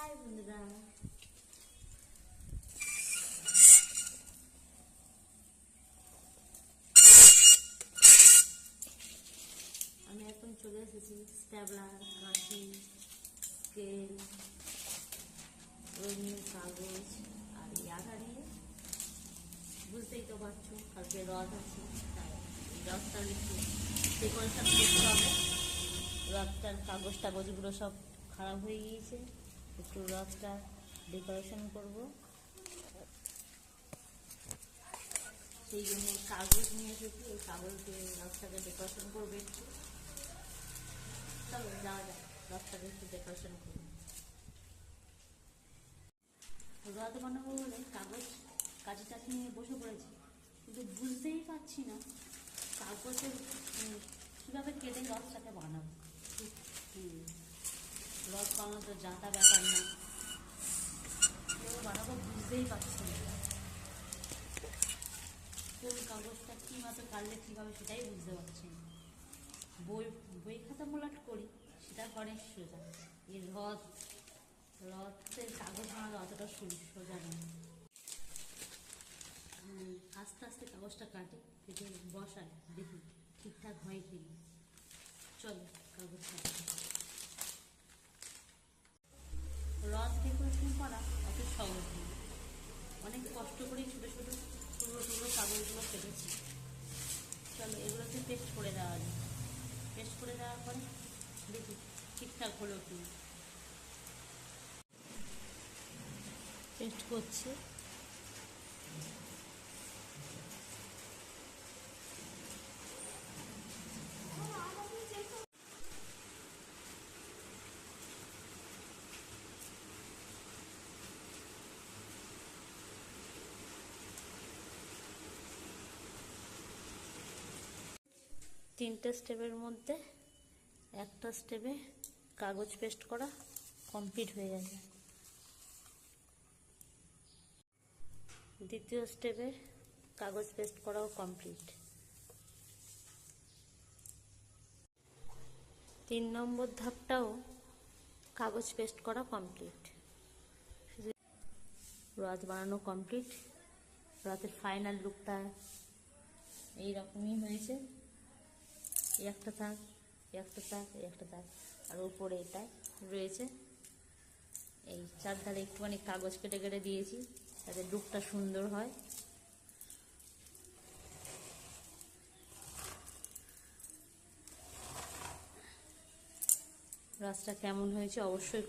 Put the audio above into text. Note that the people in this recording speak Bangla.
হাই বন্ধুরা, আমি এখন চলে এসেছি স্ট্যাবলার, কাঁচি, স্কেল, রঙিন কাগজ আর ইয়াটা নিয়ে। বুঝতেই তো পারছো কালকে রথ আছে, তাই রথটার একটু ডেকোরেশন করতে হবে। রথটার কাগজ টাগজগুলো সব খারাপ হয়ে গিয়েছে, একটু রথটা ডেকোরেশন করব। সেই জন্য কাগজ নিয়ে এসেছি, এই কাগজ দিয়ে রথটাকে ডেকোরেশন করবে একটু। চলো যাওয়া যাক, রথটাকে একটু ডেকোরেশন করবো। রথ বানাবো বলে কাগজ কাঁচি টাচি নিয়ে বসে পড়েছি, কিন্তু বুঝতেই পারছি না কাগজের কীভাবে কেটে রথটাকে বানাবো। রথ বানানো তো জাতা ব্যাপার না, কীভাবে বানাবো বুঝতেই পারছি না। কোন কাগজটা কী মতো কাটলে কীভাবে সেটাই বুঝতে পারছি না। বই খাতা মোলাট করি, সেটা গণেশ সোজা। এই রথের কাগজ বানানো অতটা সোজা নয়। আস্তে আস্তে কাগজটা কেটে বসায়, দেখি ঠিকঠাক হয় কি না। চলো কাগজটা। রথ ডেকোরেশন করা অত সহজ নয়, অনেক কষ্ট করেই ছোটো ছোটো টুকরো টুকরো কাগজগুলো কেটেছি। চলো এগুলোকে পেস্ট করে দেওয়া যায়। পেস্ট করে দেওয়ার পরে দেখি ঠিকঠাক হলো কি। পেস্ট করছি। তিনটে স্টেপের মধ্যে একটা স্টেপে কাগজ পেস্ট করা কমপ্লিট হয়ে গেছে। দ্বিতীয় স্টেপে কাগজ পেস্ট করাও কমপ্লিট। 3 নম্বর ধাপটাও কাগজ পেস্ট করা কমপ্লিট। রথ বানানো কমপ্লিট। রথের ফাইনাল লুকটা এইরকমই হয়েছে। একটা থাক, একটা থাক, একটা থাক, আর উপরে এটা রয়েছে। এই চারধারে একটুখানি কাগজ কেটে কেটে দিয়েছি যাতে লুকটা সুন্দর হয়। রাস্তা কেমন হয়েছে অবশ্যই